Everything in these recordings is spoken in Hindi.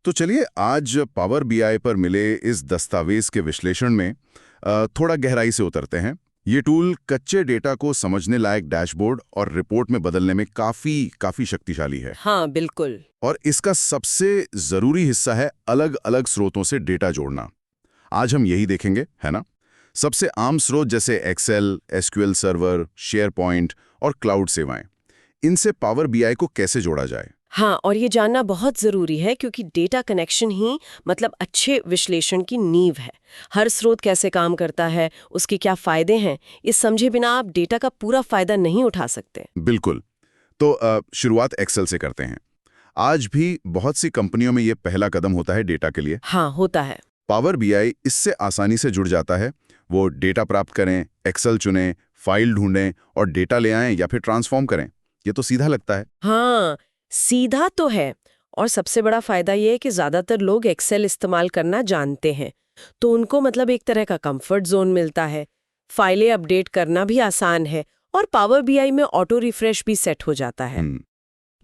तो चलिए आज पावर बीआई पर मिले इस दस्तावेज के विश्लेषण में थोड़ा गहराई से उतरते हैं। ये टूल कच्चे डेटा को समझने लायक डैशबोर्ड और रिपोर्ट में बदलने में काफी शक्तिशाली है। हाँ बिल्कुल। और इसका सबसे जरूरी हिस्सा है अलग अलग स्रोतों से डेटा जोड़ना। आज हम यही देखेंगे, है ना। सबसे आम स्रोत जैसे एक्सेल, एसक्यूएल सर्वर, शेयरपॉइंट और क्लाउड सेवाएं, इनसे पावर बीआई को कैसे जोड़ा जाए। हाँ, और ये जानना बहुत ज़रूरी है क्योंकि डेटा कनेक्शन ही मतलब अच्छे विश्लेषण की नींव है। हर स्रोत कैसे काम करता है, उसके क्या फ़ायदे हैं, इस समझे बिना आप डेटा का पूरा फ़ायदा नहीं उठा सकते। बिल्कुल। तो शुरुआत एक्सेल से करते हैं। आज भी बहुत सी कंपनियों में ये पहला कदम होता है डेटा के लिए। हाँ, होता है। पावर बीआई इससे आसानी से जुड़ जाता है। वो डेटा प्राप्त करें, एक्सेल चुनें, फाइल ढूंढें और डेटा ले आएं या फिर ट्रांसफॉर्म करें। ये तो सीधा लगता है। हाँ, सीधा तो है। और सबसे बड़ा फ़ायदा ये है कि ज़्यादातर लोग एक्सेल इस्तेमाल करना जानते हैं, तो उनको मतलब एक तरह का कंफर्ट जोन मिलता है। फाइलें अपडेट करना भी आसान है और पावर बीआई में ऑटो रिफ्रेश भी सेट हो जाता है।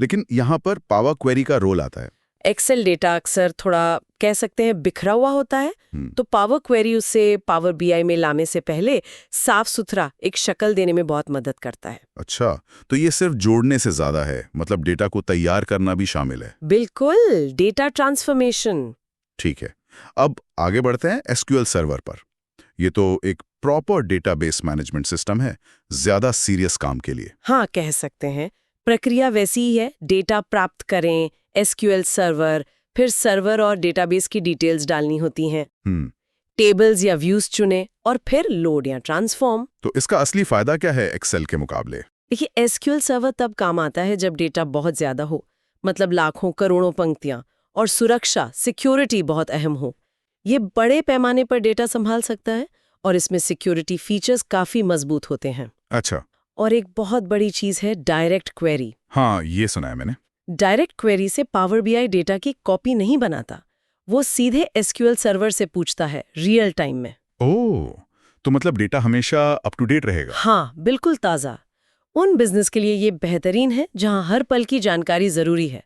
लेकिन यहाँ पर पावर क्वेरी का रोल आता है। एक्सेल डेटा अक्सर थोड़ा कह सकते हैं बिखरा हुआ होता है, तो पावर क्वेरी उसे पावर बीआई में लाने से पहले साफ सुथरा एक शक्ल देने में बहुत मदद करता है। अच्छा, तो ये सिर्फ जोड़ने से ज्यादा है, मतलब डेटा को तैयार करना भी शामिल है। बिल्कुल, डेटा ट्रांसफॉर्मेशन। ठीक है, अब आगे बढ़ते हैं एसक्यूएल सर्वर पर। ये तो एक प्रॉपर डेटाबेस मैनेजमेंट सिस्टम है, ज्यादा सीरियस काम के लिए। हाँ, कह सकते हैं। प्रक्रिया वैसी ही है, डेटा प्राप्त करें, एसक्यूएल सर्वर, फिर सर्वर और डेटाबेस की डिटेल्स डालनी होती हैं। टेबल्स या व्यूज चुने और फिर लोड या ट्रांसफॉर्म। तो इसका असली फायदा क्या है एक्सेल के मुकाबले। देखिए, एसक्यूएल सर्वर तब काम आता है जब डेटा बहुत ज्यादा हो, मतलब लाखों करोड़ों पंक्तियां, और सुरक्षा सिक्योरिटी बहुत अहम हो। ये बड़े पैमाने पर डेटा संभाल सकता है और इसमें सिक्योरिटी फीचर्स काफी मजबूत होते हैं। अच्छा। और एक बहुत बड़ी चीज है डायरेक्ट क्वेरी। हाँ, ये सुना है मैंने। डायरेक्ट क्वेरी से पावर बीआई डेटा की कॉपी नहीं बनाता, वो सीधे एसक्यूएल सर्वर से पूछता है रियल टाइम में। ओह, तो मतलब डेटा हमेशा अप टू डेट रहेगा। हाँ, बिल्कुल ताज़ा। उन बिजनेस के लिए ये बेहतरीन है जहां हर पल की जानकारी जरूरी है।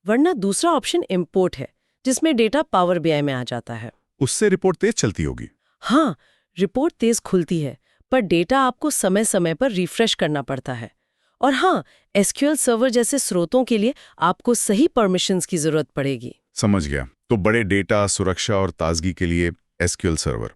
वरना दूसरा ऑप्शन इंपोर्ट है, जिसमें डेटा पावर बीआई में आ जाता है। उससे रिपोर्ट तेज चलती होगी। हाँ, रिपोर्ट तेज खुलती है, पर डेटा आपको समय समय पर रिफ्रेश करना पड़ता है। और हाँ, एसक्यूएल सर्वर जैसे स्रोतों के लिए आपको सही परमिशंस की जरूरत पड़ेगी। समझ गया। तो बड़े डेटा, सुरक्षा और ताजगी के लिए एसक्यूएल सर्वर।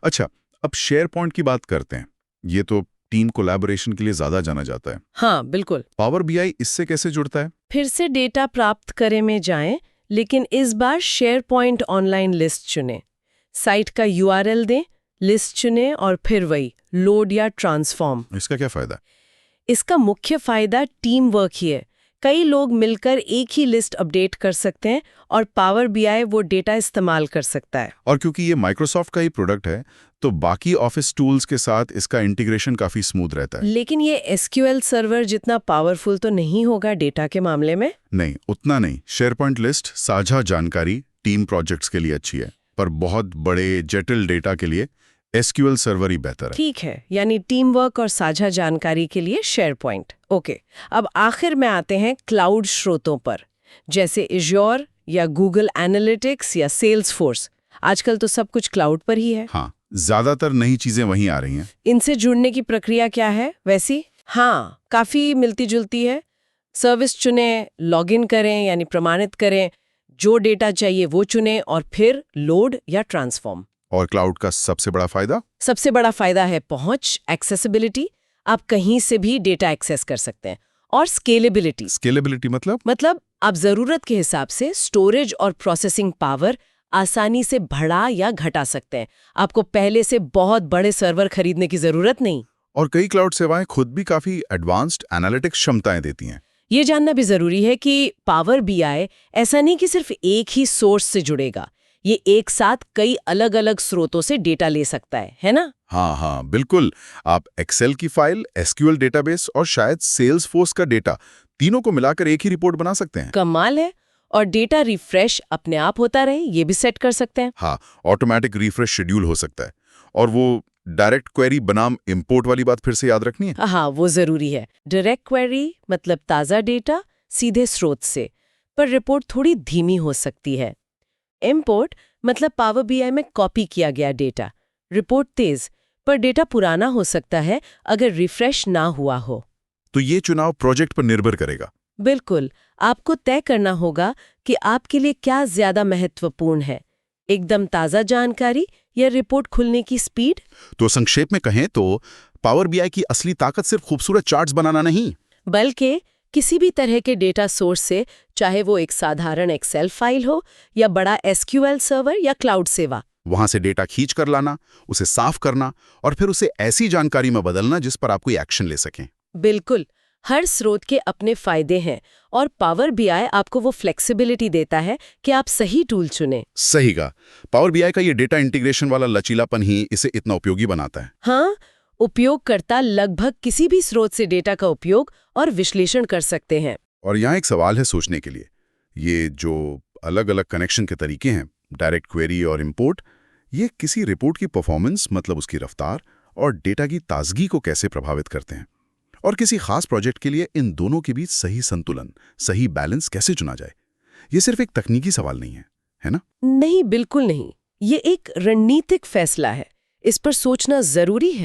अच्छा, अब शेयर पॉइंट की बात करते हैं। ये तो टीम कोलैबोरेशन के लिए ज्यादा जाना जाता है। हाँ बिल्कुल। पावर बीआई इससे कैसे जुड़ता है। फिर से डेटा प्राप्त करें में जाएं, लेकिन इस बार शेयर पॉइंट ऑनलाइन लिस्ट चुनें। साइट का यूआरएल दें, लिस्ट चुनें और फिर वही लोड या ट्रांसफॉर्म। इसका क्या फायदा। इसका मुख्य फायदा टीम वर्क ही है। कई लोग मिलकर एक ही लिस्ट अपडेट कर सकते हैं और पावर बीआई वो डेटा इस्तेमाल कर सकता है। और क्योंकि ये माइक्रोसॉफ्ट का ही प्रोडक्ट है, तो बाकी ऑफिस टूल्स के साथ इसका इंटीग्रेशन काफी स्मूथ रहता है। लेकिन ये एसक्यूएल सर्वर जितना पावरफुल तो नहीं होगा डेटा के मामले में। नहीं, उतना नहीं। शेयरपॉइंट लिस्ट साझा जानकारी टीम प्रोजेक्ट्स के लिए अच्छी है, पर बहुत बड़े जटिल डेटा के लिए एसक्यूएल सर्वर ही बेहतर है। ठीक है, यानी टीम वर्क और साझा जानकारी के लिए शेयरपॉइंट। ओके, अब आखिर में आते हैं क्लाउड स्रोतों पर, जैसे एज्योर या गूगल एनालिटिक्स या सेल्सफोर्स। आजकल तो सब कुछ क्लाउड पर ही है। हाँ, ज्यादातर नई चीजें वहीं आ रही हैं। इनसे जुड़ने की प्रक्रिया क्या है वैसी। हाँ, काफी मिलती जुलती है। सर्विस चुनें, लॉगिन करें यानी प्रमाणित करें, जो डेटा चाहिए वो चुनें और फिर लोड या ट्रांसफॉर्म। और क्लाउड का सबसे बड़ा फायदा। सबसे बड़ा फायदा है पहुंच, एक्सेसिबिलिटी। आप कहीं से भी डेटा एक्सेस कर सकते हैं। और स्केलेबिलिटी। स्केलेबिलिटी मतलब आप जरूरत के हिसाब से स्टोरेज और प्रोसेसिंग पावर आसानी से बढ़ा या घटा सकते हैं। आपको पहले से बहुत बड़े सर्वर खरीदने की जरूरत नहीं। और कई क्लाउड सेवाएं खुद भी काफी एडवांस्ड एनालिटिक्स क्षमताएं देती हैं। ये जानना भी जरूरी है कि पावर बीआई ऐसा नहीं कि सिर्फ एक ही सोर्स से जुड़ेगा। ये एक साथ कई अलग अलग स्रोतों से डेटा ले सकता है ना। हाँ, बिल्कुल। आप एक्सेल की फाइल, एसक्यूएल डेटाबेस और शायद सेल्सफोर्स का डेटा, तीनों को मिलाकर एक ही रिपोर्ट बना सकते हैं। कमाल है। और डेटा रिफ्रेश अपने आप होता रहे, ये भी सेट कर सकते हैं। हाँ, ऑटोमेटिक रिफ्रेश शेड्यूल हो सकता है। और वो डायरेक्ट क्वेरी बनाम इंपोर्ट वाली बात फिर से याद रखनी है। हाँ, वो जरूरी है। डायरेक्ट क्वेरी मतलब ताज़ा डेटा सीधे स्रोत से, पर रिपोर्ट थोड़ी धीमी हो सकती है। इंपोर्ट मतलब पावर बीआई में कॉपी किया गया डेटा। रिपोर्ट तेज, पर डेटा पुराना हो सकता है अगर रिफ्रेश ना हुआ हो। तो ये चुनाव प्रोजेक्ट पर निर्भर करेगा। बिल्कुल, आपको तय करना होगा कि आपके लिए क्या ज्यादा महत्वपूर्ण है, एकदम ताज़ा जानकारी या रिपोर्ट खुलने की स्पीड। तो संक्षेप में कहें तो पावर बीआई की असली ताकत सिर्फ खूबसूरत चार्ट्स बनाना नहीं, बल्कि किसी भी तरह के डेटा सोर्स से, चाहे वो एक साधारण एक्सेल फाइल हो या बड़ा एसक्यूएल सर्वर या क्लाउड सेवा, वहां से डेटा खींच कर लाना, उसे साफ करना और फिर उसे ऐसी जानकारी में बदलना जिस पर आप कोई एक्शन ले सकें। बिल्कुल, हर स्रोत के अपने फायदे हैं और पावर बीआई आपको वो फ्लेक्सिबिलिटी देता है कि आप सही टूल चुनें। सही कहा। पावर बीआई का ये डेटा इंटीग्रेशन वाला लचीलापन ही इसे इतना उपयोगी बनाता है। हाँ, उपयोगकर्ता लगभग किसी भी स्रोत से डेटा का उपयोग और विश्लेषण कर सकते हैं। और यहाँ एक सवाल है सोचने के लिए, ये जो अलग-अलग कनेक्शन के तरीके हैं, डायरेक्ट क्वेरी और इंपोर्ट, ये किसी रिपोर्ट की परफॉर्मेंस मतलब उसकी रफ्तार और डेटा की ताजगी को कैसे प्रभावित करते हैं? और किसी खास प्रोजेक्ट के लिए इन दोनों के बीच सही संतुलन, सही बैलेंस कैसे चुना जाए? ये सिर्फ एक तकनीकी सवाल नहीं है ना? नहीं, बिल्कुल नहीं। ये एक रणनीतिक फैसला है। इस पर सोचना जरूरी है।